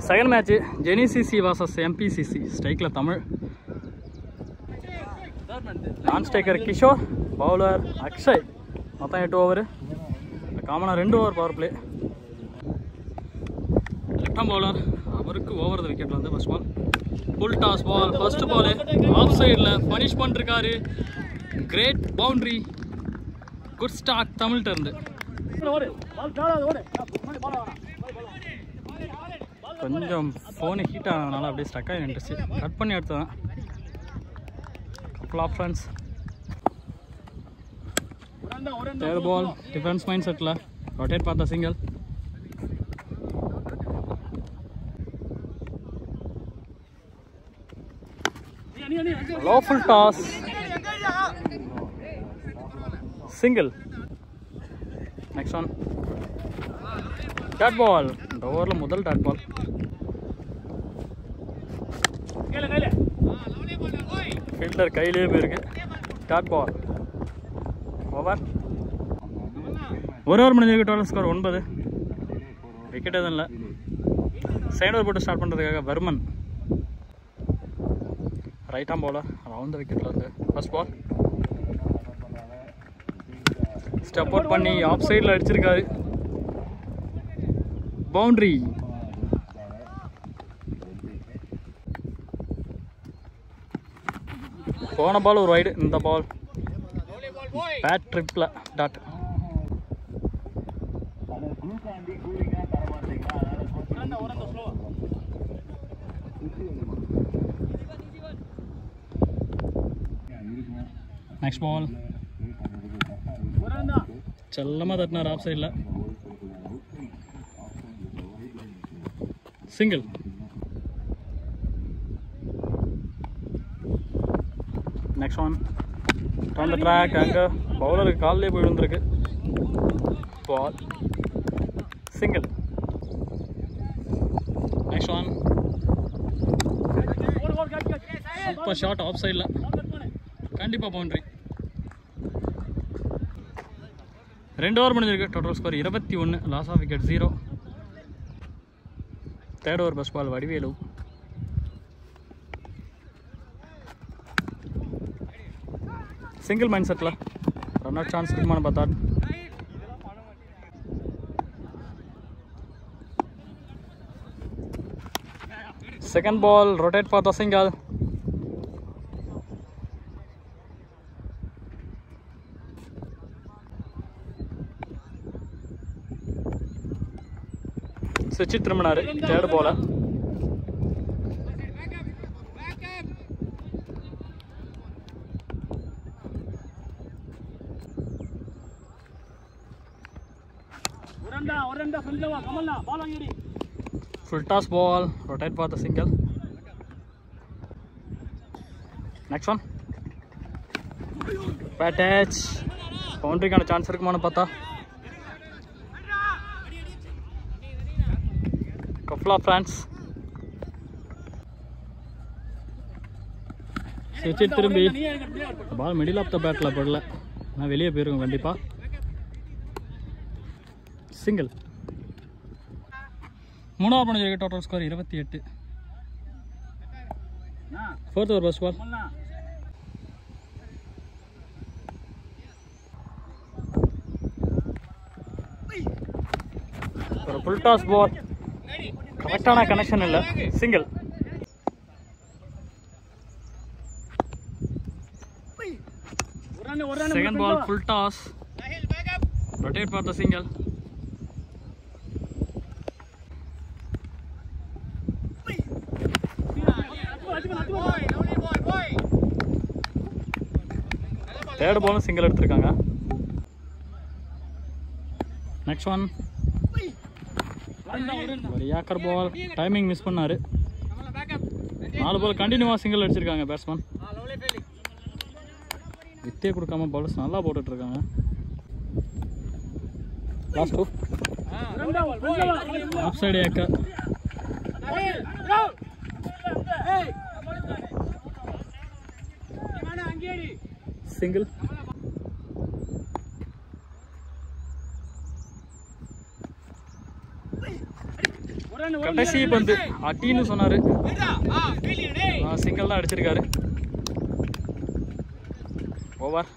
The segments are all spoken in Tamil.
செகண்ட் மேட்ச் ஜெனிசிசி vs எம்பிசிசி. ஸ்ட்ரைக்கில் தமிழ், நான் ஸ்ட்ரைக்கர் கிஷோர், பவுலர் அக்ஷய். மொத்தம் 8 ஓவர், காமனாக 2 over power play. Left arm bowler, அவருக்கு ஓவர் த விக்கெட்டில் வந்து first ball. Full toss ball, first ball off சைடில் பனிஷ் பண்ணிருக்காரு. கிரேட் பவுண்ட்ரி, குட் ஸ்டார்ட் தமிழ்கிட்ட இருந்து. கொஞ்சம் ஃபோனு ஹீட் ஆனதுனால அப்படியே ஸ்டக் ஆகி நின்றுச்சு. கட் பண்ணி எடுத்ததான். Couple of runs. Third ball defence mind settle rotate பார்த்த single. Low full toss, single. Next one dot ball. இந்த ஓவரில் முதல் டாட் பால். ஃபீல்டர் கையிலே போயிருக்கு. Dot ball over. ஒரு ஓவர் முடிஞ்சிருக்கு. Total score 9. விக்கெட் எதுவும் இல்லை. செகண்ட் ஓவர் போட்டு ஸ்டார்ட் பண்ணுறதுக்காக Varman, right arm bowler, round the விக்கெட்டில் இருந்து ஃபர்ஸ்ட் பால். ஸ்டெப் அவுட் பண்ணி ஆஃப் சைடில் அடிச்சிருக்காரு. பவுண்டரி. போன பால் ஒரு வைடு, இந்த பால் பேட் ட்ரிப்பில் டாட். நெக்ஸ்ட் பால் செல்லமாக தட்டினார் ஆஃப் சைடில். Single. Next one on the track. அங்கே பவுலருக்கு காலிலே போய் விழுந்திருக்கு. Ball single. Next one super shot off சைடில், கண்டிப்பாக பவுண்ட்ரி. 2 ஓவர் முடிஞ்சிருக்கு. Total score 21. Loss of wicket 0. Third over first ball Vadivelu. Single mind settle run out chance இருக்குமான்னு பார்த்தா second ball rotate for the single. சுவிட்ச் திரும்பினாரு. Third ball full toss ball, rotate for the single. Next one bad touch, boundary கான சான்ஸ் இருக்குமான்னு பார்த்தா couple of runs. சுவிட்ச் திரும்பி பால் மிடில் ஆஃப் த பேட்டில் படல, நான் வெளியே போயிருக்கோம் கண்டிப்பாக. சிங்கிள். 3 ஓவர் முடிஞ்சிருக்கு. Total score 28. Fourth over first ball. ஒரு ஃபுல் டாஸ் பால், கரெக்டான கனெக்ஷன் இல்லை. Single. Second ball full toss, rotate for the single. Third பாலும் சிங்கிள் எடுத்திருக்காங்க. Next one yorker ball, timing miss பண்ணாரு. 4 பால் கண்டினியூவாக சிங்கிள் அடிச்சிருக்காங்க பேட்ஸ்மேன். வித்தே கொடுக்காம பால்ஸ் நல்லா போட்டுட்டு இருக்காங்க. Last off side yorker. Single. கடைசி பந்து அட்டின்னு சொன்னாரு. சிங்கிள் தான் அடிச்சிருக்காரு. ஓவர்.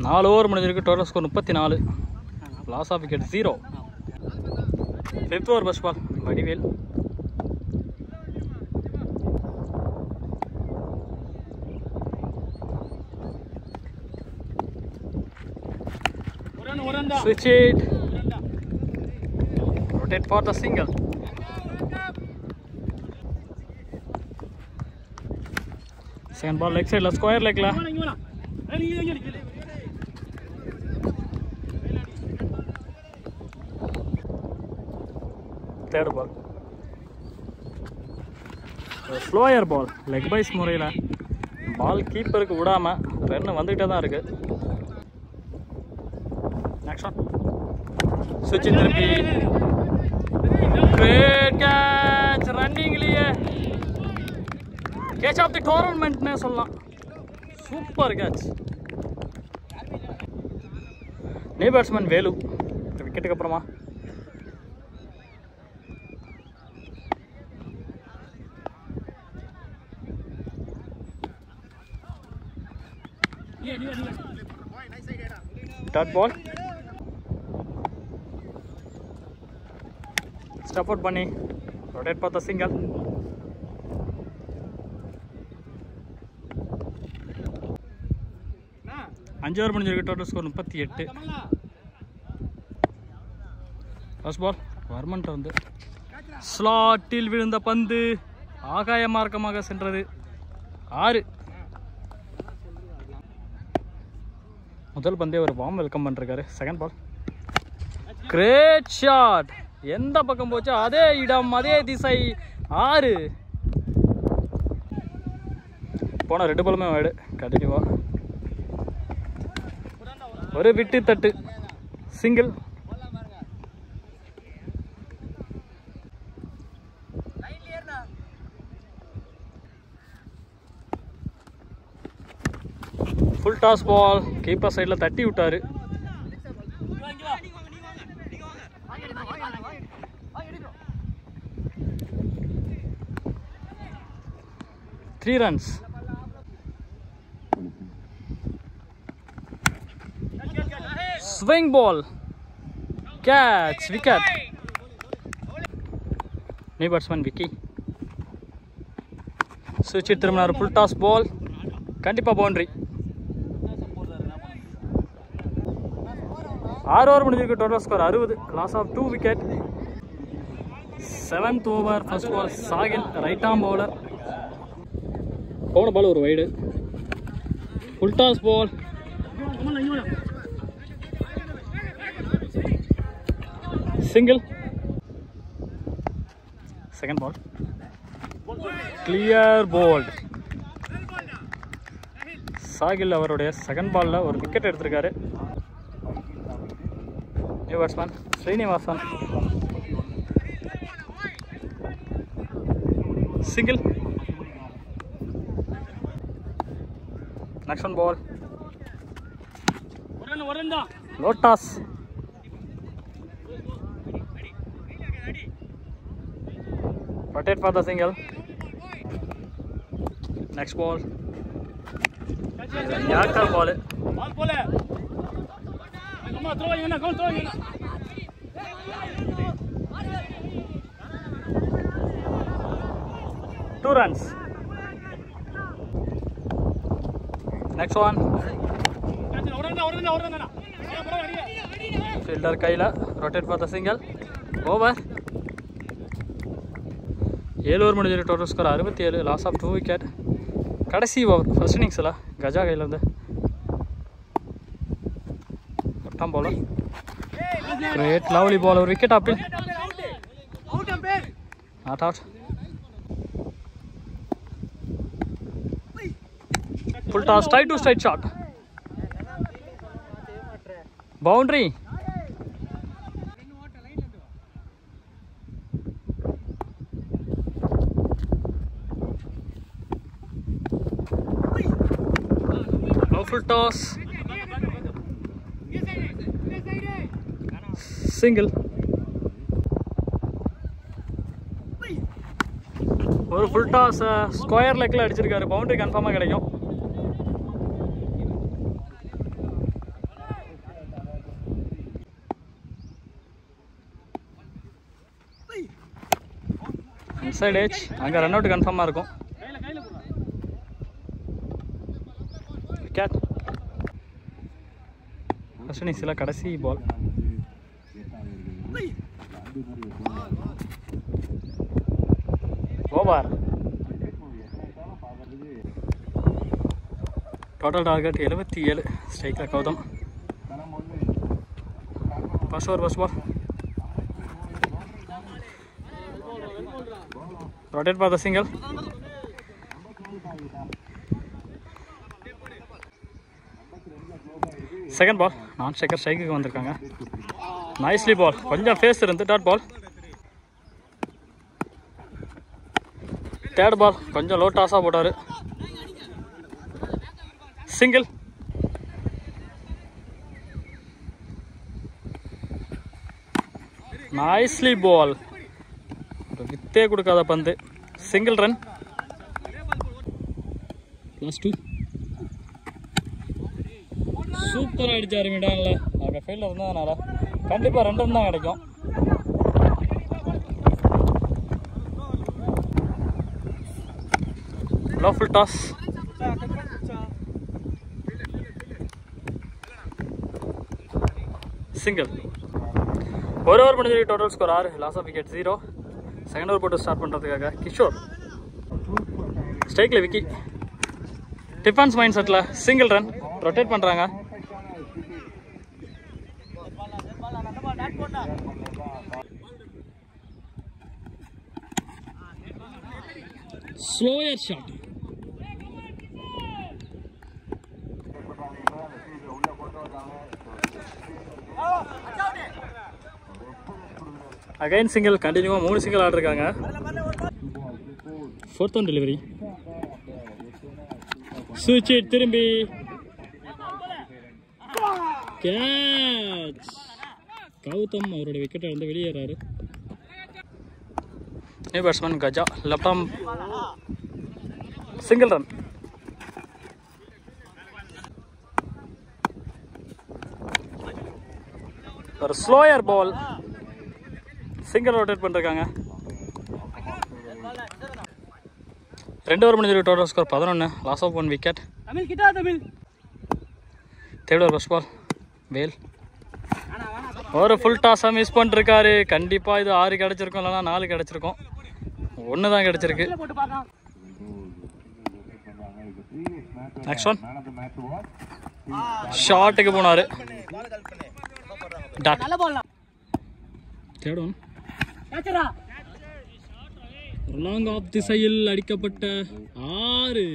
4 ஓவர் முடிஞ்சிருக்கு. Total score 34. Loss of wicket 0. 5th over first ball Vadivel. Switch it. Rotate for the single. Second ball leg side la square leg la. Third ball. Slower ball leg by முறையில பால் கீப்பருக்கு விடாம ரன் வந்துட்டே தான் இருக்கு. Next one. Switch in திருப்பி. Great catch running liye. Catch of the tournament னே சொல்லலாம். Super catch. நே பேட்ஸ்மேன் வேலு விக்கெட்டுக்கு அப்புறமா third ball. Step out பண்ணி rotate for the single. அஞ்சு ஓவர் முடிஞ்சிருக்கு. Total score 38. First ball Varman வந்து ஸ்லாட்டில் விழுந்த பந்து ஆகாய மார்க்கமாக சென்றது. 6. முதல் பந்தே ஒரு வார்ம் வெல்கம் பண்ணிருக்காரு. Second ball great shot. எந்த பக்கம் போச்சோ அதே இடம் அதே திசை. 6. போன 2 பாலுமே வைடு. கண்டினியூவா ஒரு விட்டு தட்டு single. Full toss ball keeper சைடில் தட்டி விட்டாரு. Three runs. Swing ball. Catch. Wicket. New batsman Vicky. Switch it திரும்பினார். Full toss ball. கண்டிப்பா பவுண்டரி. 6 ஓவர் முடிஞ்சிருக்கு. Total score 60. Loss of 2 wicket. 7th over first ball Sahil right arm bowler. போன பால் ஒரு wide. Full toss ball. Single. Second ball clear bowled. Sahil அவருடைய செகண்ட் பால்ல ஒரு விக்கெட் எடுத்திருக்காரு. New batsman Srinivasan. Single. Next one ball. Lotus. Rotate for the single. Next ball. Yorker ball. Two runs. Next one. Fielder Kaila. Rotate for the single. Over. 7 over முடிஞ்சிருக்கு. Total score 67. Loss of 2 wicket. கடைசி ஓவர் ஃபர்ஸ்ட் இன்னிங்ஸில் கஜா கையில் இருந்து பட்டாம் பவுலர். Great lovely ball. ஒரு wicket appeal. Not out. Full toss, straight to straight shot. Boundary. No full toss. Single. ஒரு ஃபுல் டாஸ் ஸ்கொயர் லெக்கில் அடிச்சிருக்காரு. பவுண்டரி கன்ஃபார்மாக கிடைக்கும். இன்சைட் ஏஜ், அங்கே ரன் அவுட் கன்ஃபார்மாக இருக்கும். விக்கெட். ஃபர்ஸ்ட் இன்னிங்ஸில் கடைசி பால். ஓவர். Total target 77. ஸ்ட்ரைக்கில் Gautam. First over first ball. Rotate for the single. Second ball. Non striker ஸ்ட்ரைக்குக்கு வந்திருக்காங்க. Nicely ball. கொஞ்சம் ஃபேஸ் இருந்து டாட் பால். தேர்ட் பால் கொஞ்சம் லோ டாஸாக போட்டார். சிங்கிள். நைஸ்லி பால். வித்தே கொடுக்காத பந்து. Single run. +2. சூப்பராக அடிச்சாரு மிடான்ல. அங்கே ஃபீல்டில் இருந்ததுனால கண்டிப்பாக 2 ரன் தான் கிடைக்கும். Low full toss. சிங்கிள். ஒரு ஓவர் முடிஞ்சு total score 6. Loss of wicket 0. Second over போட்டு ஸ்டார்ட் பண்ணுறதுக்காக கிஷோர். ஸ்ட்ரைக்கில் Vicky. Defence mind settle single run. Rotate பண்ணுறாங்க. Slower shot. Again single. கண்டினியூவாக 3 சிங்கிள் ஆடிருக்காங்க. Fourth one delivery. சுவிட்ச் திரும்பி கேட்ச். கௌதம் அவருடைய விக்கெட்டை வந்து வெளியேறாரு. New batsman Gaja left arm single run. ஒரு ஸ்லோயர் பால். சிங்கிள் ரொட்டேட் பண்ணிருக்காங்க. 2 ஓவர் முடிஞ்சிருக்கு. Total score 11. Loss of 1 wicket. Third over first ball. Vel ஒரு ஃபுல் டாஸாக மிஸ் பண்ணிருக்காரு. கண்டிப்பாக இது 6 கிடச்சிருக்கும், இல்லைனா 4 கிடச்சிருக்கும். 1 தான் கிடச்சிருக்கு. Next one. ஷாட்டுக்கு போனார். Third one. லாங் ஆஃப் திசையில் அடிக்கப்பட்ட 6.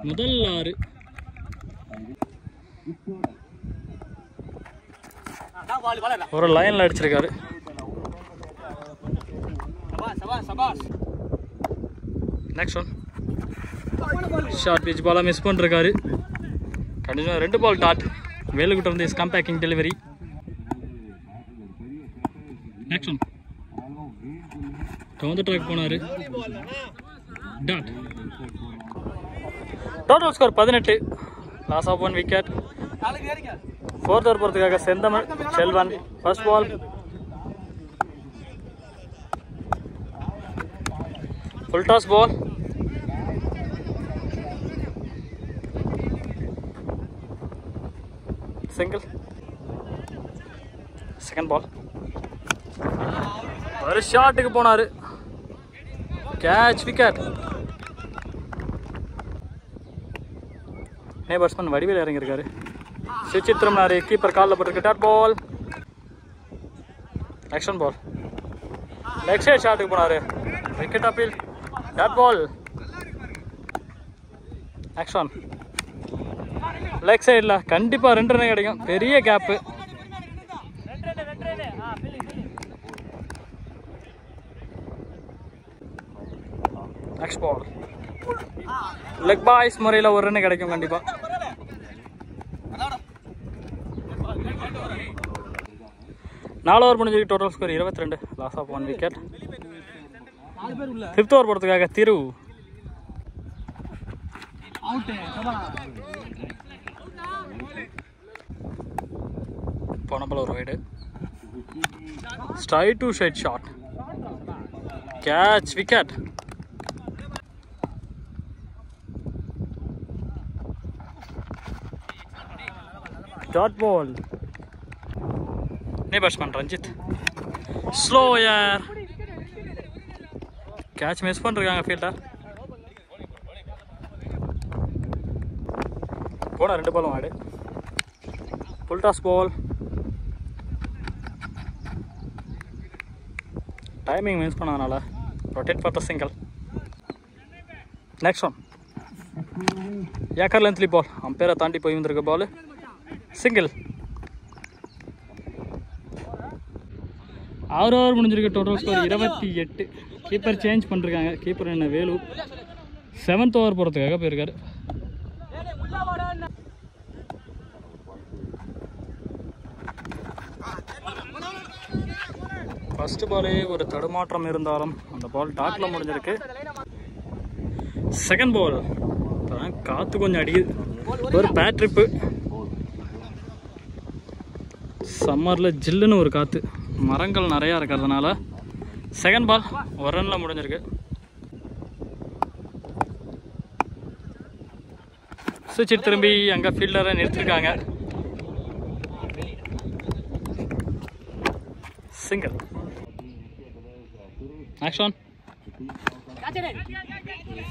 முதல் 6. ஒரு லைன்ல அடிச்சிருக்காரு. Next one. ஷார்ட் பிச் பாலா மிஸ் பண்ணிருக்காரு. கண்டிப்பா 2 பால் டாட். வேலுக்கிட்ட வந்து is comebacking delivery. Next one. Counter track போனாரு. Dot. Total score 18. Loss of 1 wicket. Fourth over போகிறதுக்காக Senthamizh Selvan. First ball. Full toss ball. Single. Second ball. ஒரு ஷாட்டுக்கு போனாரு. Catch. Wicket. New batsman Vadivel இறங்கியிருக்காரு. சுச்சித்ரம் நாரி கீப்பர் காலில் போட்டிருக்கு. Dot ball. Next ball. Leg side ஷாட்டுக்கு போனாரு. Wicket appeal. Dot ball. Next one. Leg சைடில் கண்டிப்பாக 2 ரன் கிடைக்கும். பெரிய gap. Next ball. Leg byes முறையில் 1 ரன் கிடைக்கும் கண்டிப்பாக. 4 ஓவர் முடிஞ்சிருக்கு. Total score 22. Loss of 1 wicket. 5th over போகிறதுக்காக திரு. போன பால் ஒரு wide. Straight to side shot. Catch wicket. Dot ball. Batsman Ranjith slower. Catch miss பண்ணிருக்காங்க ஃபீல்டர். போனா 2 பாலும் ஆடு. Full toss ball. Timing miss பண்ணதுனால rotate for the single. Next one acre லென்த்லி பால். அம்பேரை தாண்டி போய் வந்திருக்க பால். சிங்கிள். 6 ஓவர் முடிஞ்சிருக்கு. Total score 28. கீப்பர் சேஞ்ச் பண்ணிருக்காங்க. கீப்பர் என்ன வேலு 7th ஓவர் போகிறதுக்காக போயிருக்காரு. ஃபர்ஸ்ட் பாலே ஒரு தடுமாற்றம் இருந்தாலும் அந்த பால் டாக்ல முடிஞ்சிருக்கு. செகண்ட் பால் காற்று கொஞ்சம் அடிக்குது. ஒரு பேட் ட்ரிப்பு. சம்மரில் ஜில்லுன்னு ஒரு காற்று, மரங்கள் நிறையா இருக்கிறதுனால செகண்ட் பால் ஒரு ரனில் முடிஞ்சிருக்கு. சுவிட்ச் திரும்பி அங்கே ஃபீல்டரை நிறுத்திருக்காங்க. Single. Next one.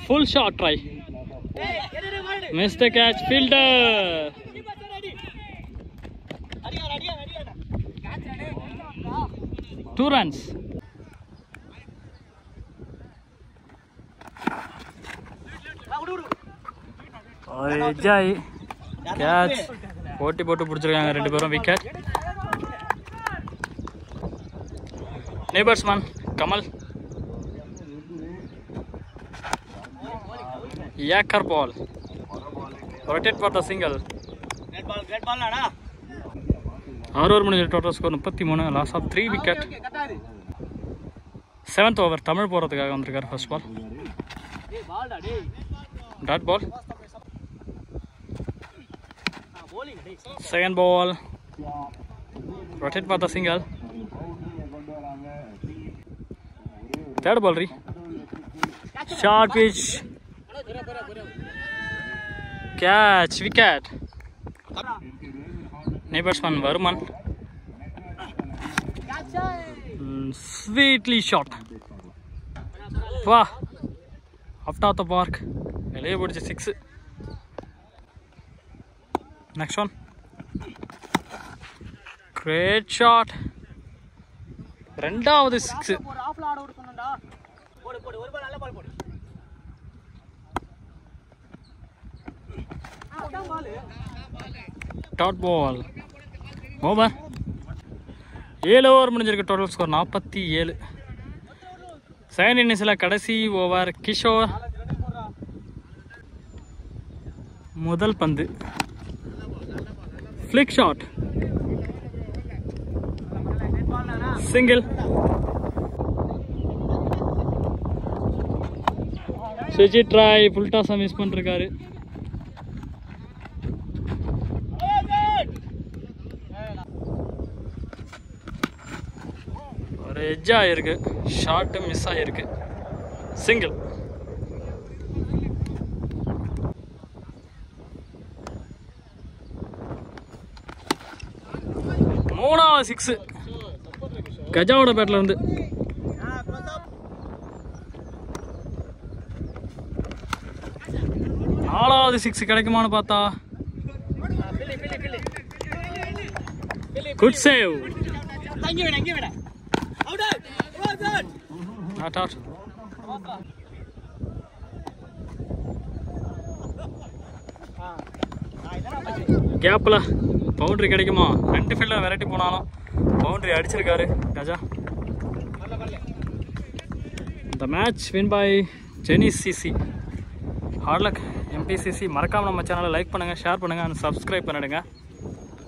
Full shot try. Missed the catch. Fielder. 2 runs. ஜாய் கேட்ச் போட்டி போட்டு பிடிச்சிருக்காங்க 2 பேரும். Wicket. Batsman Kamal. Yorker ball. Rotate for the single. 6 over முடிஞ்ச. Total score 33. Loss of 3 wicket. 7th over Tamil போகிறதுக்காக வந்திருக்காரு. First ball dot ball. Second ball rotate for the single. Third ball re. Short pitch. Catch wicket. Batsman Varman. Sweetly shot. Wow. Out of the park. Ele podichu 6. Next one. Great shot. ரெண்டாவது 6. Dot ball. ஓவர். 7 ஓவர் முடிஞ்சிருக்கு. Total score 47. செகண்ட் இன்னிங்ஸில் கடைசி ஓவர் கிஷோர். முதல் பந்து flick shot. Single. Sujith try full டாஸை மிஸ் பண்ணிருக்காரு. ஒரு எட்ஜ் ஆயிருக்கு. ஷார்ட் மிஸ் ஆயிருக்கு. சிங்கிள். மூணாவது 6 கஜாவோட பேட்ல இருந்து. நாலாவது 6 கிடைக்குமான்னு பார்த்தா குட் சேவ். Not out. கேப்ல பவுண்டரி கிடைக்குமா? 2 ஃபீல்டர் விரட்டி போனாலும் பவுண்டரி அடிச்சிருக்காரு கஜா. இந்த மேட்ச் வின் பை ஜெனிஸ் சிசி. Hard luck MPCC. மறக்காமல் நம்ம சேனலை லைக் பண்ணுங்கள், ஷேர் பண்ணுங்கள் அண்ட் சப்ஸ்கிரைப் பண்ணிடுங்க.